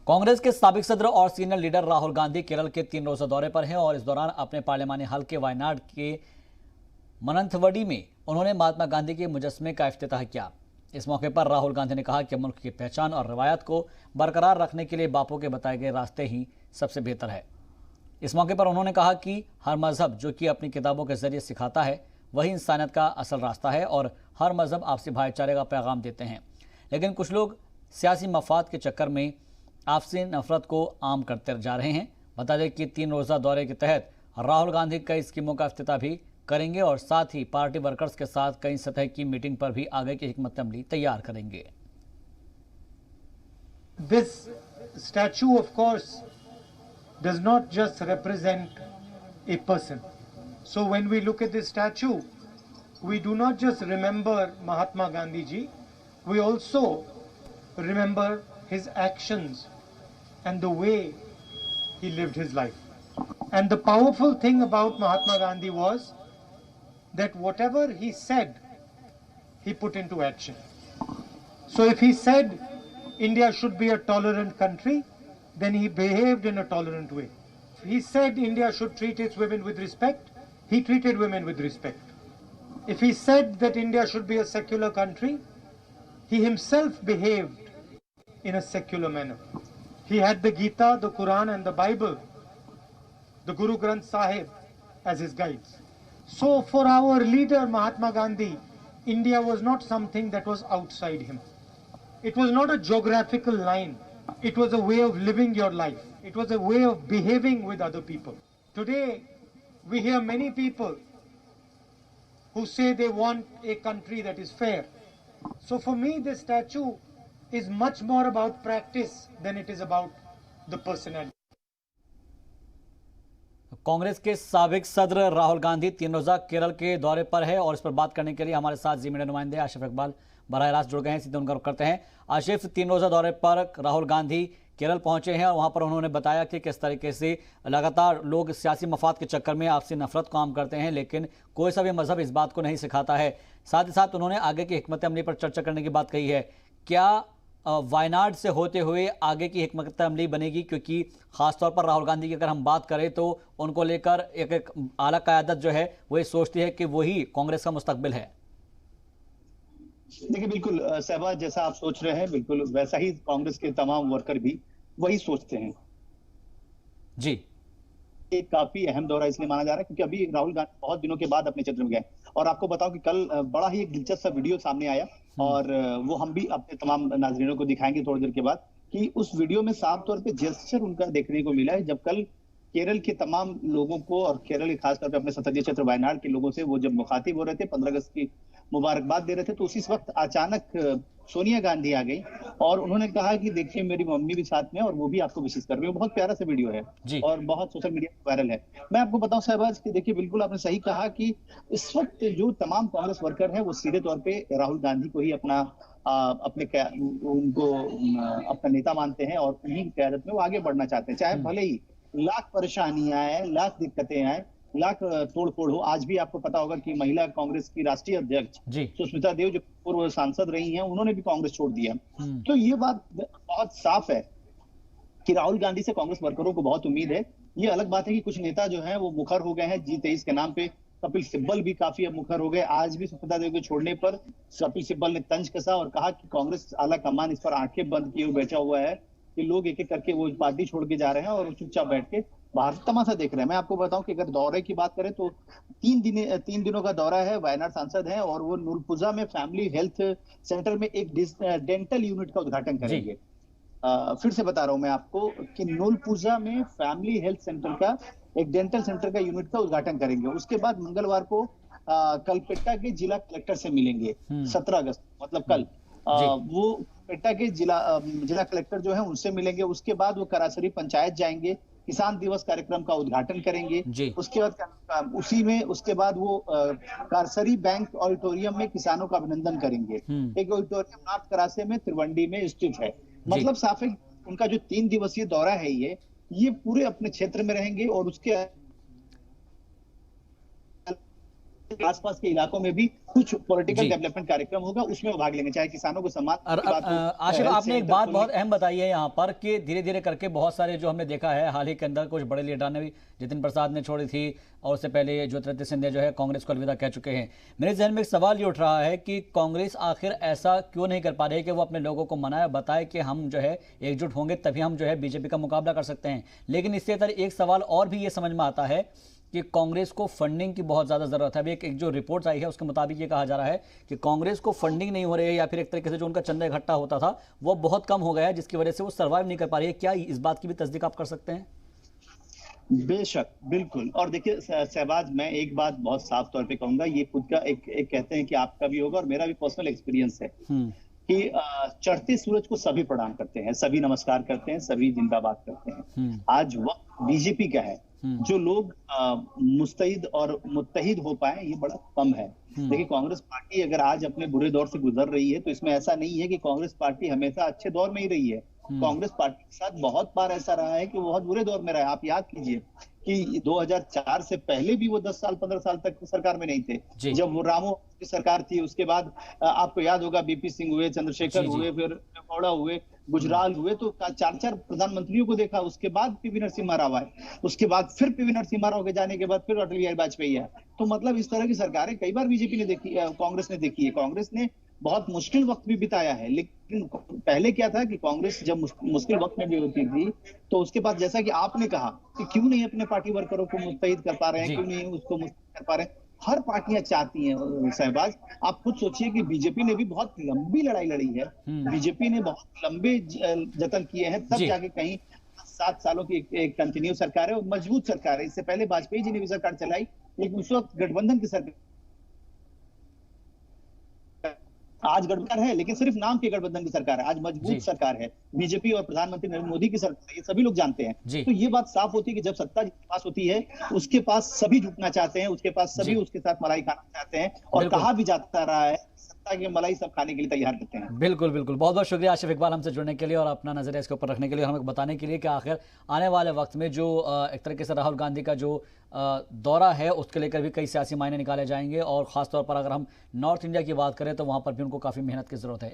कांग्रेस के साबिक सदर और सीनियर लीडर राहुल गांधी केरल के 3 रोजा दौरे पर हैं और इस दौरान अपने पार्लियामानी हलके वायनाड के मनंथवडी में उन्होंने महात्मा गांधी के मुजस्समे का इफ्तिताह किया। इस मौके पर राहुल गांधी ने कहा कि मुल्क की पहचान और रवायत को बरकरार रखने के लिए बापू के बताए गए रास्ते ही सबसे बेहतर है। इस मौके पर उन्होंने कहा कि हर मजहब जो कि अपनी किताबों के जरिए सिखाता है वही इंसानियत का असल रास्ता है और हर मजहब आपसी भाईचारे का पैगाम देते हैं, लेकिन कुछ लोग सियासी मफाद के चक्कर में आपसी नफरत को आम करते जा रहे हैं। बता दें कि 3 रोजा दौरे के तहत राहुल गांधी कई स्कीमों का इफ्तिताह भी करेंगे और साथ ही पार्टी वर्कर्स के साथ कई सतह की मीटिंग पर भी आगे की हिकमत अमली तैयार करेंगे। This statue, of course, does not just represent a person. So when we look at this statue, we do not just remember Mahatma Gandhi ji, we also remember his actions and the way he lived his life. And the powerful thing about Mahatma Gandhi was that whatever he said, he put into action. So if he said India should be a tolerant country, then he behaved in a tolerant way. If he said India should treat its women with respect, he treated women with respect. If he said that India should be a secular country, he himself behaved in a secular manner. He had the Gita, the Quran and the Bible, the Guru Granth Sahib as his guides. So for our leader Mahatma Gandhi, India was not something that was outside him. It was not a geographical line. It was a way of living your life. It was a way of behaving with other people. Today, we hear many people who say they want a country that is fair. So for me, this statue is much more about practice than it is about the personality. Congress के साबिक सदर राहुल गांधी 3 रोजा केरल के दौरे पर है और इस पर बात करने के लिए हमारे साथ जी मीडिया नुमाइंदे आशिफ इकबाल बराह रास्त जुड़ गए हैं। सीधे उनका रुख करते हैं। आशिफ, 3 रोजा दौरे पर राहुल गांधी केरल पहुंचे हैं और वहां पर उन्होंने बताया कि किस तरीके से लगातार लोग सियासी मफाद के चक्कर में आपसी नफरत को आम करते हैं, लेकिन कोई सा भी मजहब इस बात को नहीं सिखाता है। साथ ही साथ उन्होंने आगे की हिकमत अमली पर चर्चा करने की बात कही है। क्या वायनाड से होते हुए आगे की हिकमत अमली बनेगी? क्योंकि खासतौर पर राहुल गांधी की अगर हम बात करें तो उनको लेकर एक आला क़यादत जो है वो सोचती है कि वही कांग्रेस का मुस्तकबिल है। देखिए, बिल्कुल शहबाज, जैसा आप सोच रहे हैं बिल्कुल वैसा ही कांग्रेस के तमाम वर्कर भी वही सोचते हैं जी। ये काफी अहम दौरा इसलिए माना जा रहा है क्योंकि अभी राहुल गांधी बहुत दिनों के बाद अपने क्षेत्र में गए और आपको बताऊं कि कल बड़ा ही एक दिलचस्प सा वीडियो सामने आया और वो हम भी अपने तमाम नाज़रीनों को दिखाएंगे थोड़ी देर के बाद कि उस वीडियो में साफ तौर पे जेस्चर उनका देखने को मिला है। जब कल केरल के तमाम लोगों को और केरल के खासतौर पे अपने संसदीय क्षेत्र वायनाड के लोगों से वो जब मुखातिब हो रहे थे, 15 अगस्त की मुबारकबाद दे रहे थे, तो उसी वक्त अचानक सोनिया गांधी आ गई और उन्होंने कहा कि देखिए मेरी मम्मी भी साथ में और वो भी आपको विशिष कर रही है। बहुत प्यारा सा वीडियो है और बहुत सोशल मीडिया पर वायरल है। मैं आपको बताऊं शहबाज कि देखिए बिल्कुल आपने सही कहा कि इस वक्त जो तमाम कांग्रेस वर्कर हैं वो सीधे तौर पे राहुल गांधी को ही उनको अपना नेता मानते हैं और उन्हीं की क़यादत में वो आगे बढ़ना चाहते हैं, चाहे भले ही लाख परेशानियां आए, लाख दिक्कतें आए, लाख तोड़फोड़ हो। आज भी आपको पता होगा कि महिला कांग्रेस की राष्ट्रीय अध्यक्ष सुष्मिता देव जो पूर्व सांसद रही हैं, उन्होंने भी कांग्रेस छोड़ दिया। तो ये बात बहुत साफ है कि राहुल गांधी से कांग्रेस वर्करों को बहुत उम्मीद है। ये अलग बात है कि कुछ नेता जो हैं वो मुखर हो गए हैं G23 के नाम पे। कपिल सिब्बल भी काफी अब मुखर हो गए। आज भी सुष्मिता देव के छोड़ने पर कपिल सिब्बल ने तंज कसा और कहा कि कांग्रेस आला कमान इस पर आंखें बंद किए बैठा हुआ है कि लोग एक एक करके वो पार्टी छोड़ के जा रहे हैं और चुपचाप बैठ के बाहर तमाशा देख रहे हैं। मैं आपको बताऊं कि अगर दौरे की बात करें तो 3 दिनों का दौरा है। वायनाड सांसद हैं और वो नूरपुजा में फैमिली हेल्थ सेंटर में एक डेंटल यूनिट का उद्घाटन करेंगे। फिर से बता रहा हूं मैं आपको कि नूरपुजा में फैमिली हेल्थ सेंटर का एक डेंटल सेंटर का यूनिट का उद्घाटन करेंगे। उसके बाद मंगलवार को कलपेट्टा के जिला कलेक्टर से मिलेंगे 17 अगस्त मतलब कल। वो पेट्टा के जिला कलेक्टर जो है उनसे मिलेंगे। उसके बाद वो करासरी पंचायत जाएंगे, किसान दिवस कार्यक्रम का उद्घाटन करेंगे। उसके बाद उसके बाद वो कारसरी बैंक ऑडिटोरियम में किसानों का अभिनंदन करेंगे। एक ऑडिटोरियम नॉर्थ करासे में त्रिवंडी में स्थित है। मतलब साफ है उनका जो 3 दिवसीय दौरा है ये पूरे अपने क्षेत्र में रहेंगे और उसके आसपास के इलाकों में भी कुछ पॉलिटिकल जी। डेवलपमेंट कार्यक्रम होगा, उसमें वो भाग लेंगे, चाहे किसानों को सम्मान की बात हो, आशिफ, हेल्थ आपने एक सेंटर बात खोलने बहुत अहम बताई है यहाँ पर कि धीरे धीरे करके बहुत सारे जो हमने देखा है हाल ही के अंदर कुछ बड़े लीडर ने भी, जितिन प्रसाद ने छोड़ी थी और उससे पहले ज्योतिरादित्य सिंधिया जो है कांग्रेस को अलविदा कह चुके हैं। मेरे जहन में एक सवाल ये उठ रहा है कि कांग्रेस आखिर ऐसा क्यों नहीं कर पा रही है कि वो अपने लोगों को मनाए, बताए कि हम जो है एकजुट होंगे तभी हम जो है बीजेपी का मुकाबला कर सकते हैं। लेकिन इससे तरह एक सवाल और भी ये समझ में आता है कि कांग्रेस को फंडिंग की बहुत ज़्यादा ज़रूरत है। अभी एक जो रिपोर्ट आई है उसके मुताबिक ये कहा जा रहा है कि कांग्रेस को फंडिंग नहीं हो रही है या फिर एक तरीके से जो उनका चंदा इकट्ठा होता था वो बहुत कम हो गया है, जिसकी वजह से वो सर्वाइव नहीं कर पा रही है। क्या इस बात की भी तस्दीक आप कर सकते हैं? बेशक, बिल्कुल। और देखिए शहबाज, मैं एक बात बहुत साफ तौर पे कहूंगा, ये खुद का एक कहते हैं कि आपका भी होगा और मेरा भी पर्सनल एक्सपीरियंस है हम्म। कि चढ़ते सूरज को सभी प्रणाम करते हैं, सभी नमस्कार करते हैं, सभी जिंदाबाद करते हैं। आज वक्त बीजेपी का है। जो लोग मुस्तैद और मुत्तहिद हो पाए ये बड़ा कम है। देखिए कांग्रेस पार्टी अगर आज अपने बुरे दौर से गुजर रही है तो इसमें ऐसा नहीं है कि कांग्रेस पार्टी हमेशा अच्छे दौर में ही रही है। कांग्रेस पार्टी के साथ बहुत बार ऐसा रहा है कि वो बहुत बुरे दौर में रहा है। आप याद कीजिए कि 2004 से पहले भी वो 10 साल 15 साल तक सरकार में नहीं थे। जब वो रामो की सरकार थी उसके बाद आपको याद होगा बीपी सिंह हुए, चंद्रशेखर हुए, फिर गौड़ा हुए, गुजराल हुए, तो 4 प्रधानमंत्रियों को देखा। उसके बाद पीवी नरसिम्हा राव आए, उसके बाद फिर पीवी नरसिम्हा राव के जाने के बाद फिर अटल बिहारी वाजपेयी आए। तो मतलब इस तरह की सरकारें कई बार बीजेपी ने देखी, कांग्रेस ने देखी है। कांग्रेस ने बहुत मुश्किल वक्त भी बिताया है, लेकिन पहले क्या था कि कांग्रेस जब मुश्किल वक्त में भी होती थी तो उसके बाद जैसा कि आपने कहा कि क्यों नहीं अपने पार्टी वर्करों को मुस्तैद कर पा रहे हैं, क्यों नहीं उसको मुस्तैद कर पा रहे हैं। हर पार्टियां चाहती हैं शहबाज। आप खुद सोचिए कि बीजेपी ने भी बहुत लंबी लड़ाई लड़ी है, बीजेपी ने बहुत लंबे जतन किए हैं, तब जाके कहीं 7 सालों की एक कंटिन्यू सरकार है और मजबूत सरकार है। इससे पहले वाजपेयी जी ने भी सरकार चलाई, लेकिन उस वक्त गठबंधन की सरकार, आज गठबंधन है लेकिन सिर्फ नाम की गठबंधन की सरकार है। आज मजबूत सरकार है, बीजेपी और प्रधानमंत्री नरेंद्र मोदी की सरकार है, ये सभी लोग जानते हैं। तो ये बात साफ होती है कि जब सत्ता जिसके पास होती है उसके पास सभी झुकना चाहते हैं, उसके पास सभी उसके साथ मलाई खाना चाहते हैं, और कहा भी जाता रहा है सत्ता की मलाई सब खाने के लिए तैयार रहते हैं। बिल्कुल बिल्कुल, बहुत बहुत शुक्रिया आशिफ इकबाल हमसे जुड़ने के लिए और अपना नजरिया इसके ऊपर रखने के लिए, हमें बताने के लिए कि आखिर आने वाले वक्त में जो एक तरीके से राहुल गांधी का जो दौरा है उसके लेकर भी कई सियासी मायने निकाले जाएंगे और खासतौर पर अगर हम नॉर्थ इंडिया की बात करें तो वहां पर भी उनको काफी मेहनत की जरूरत है।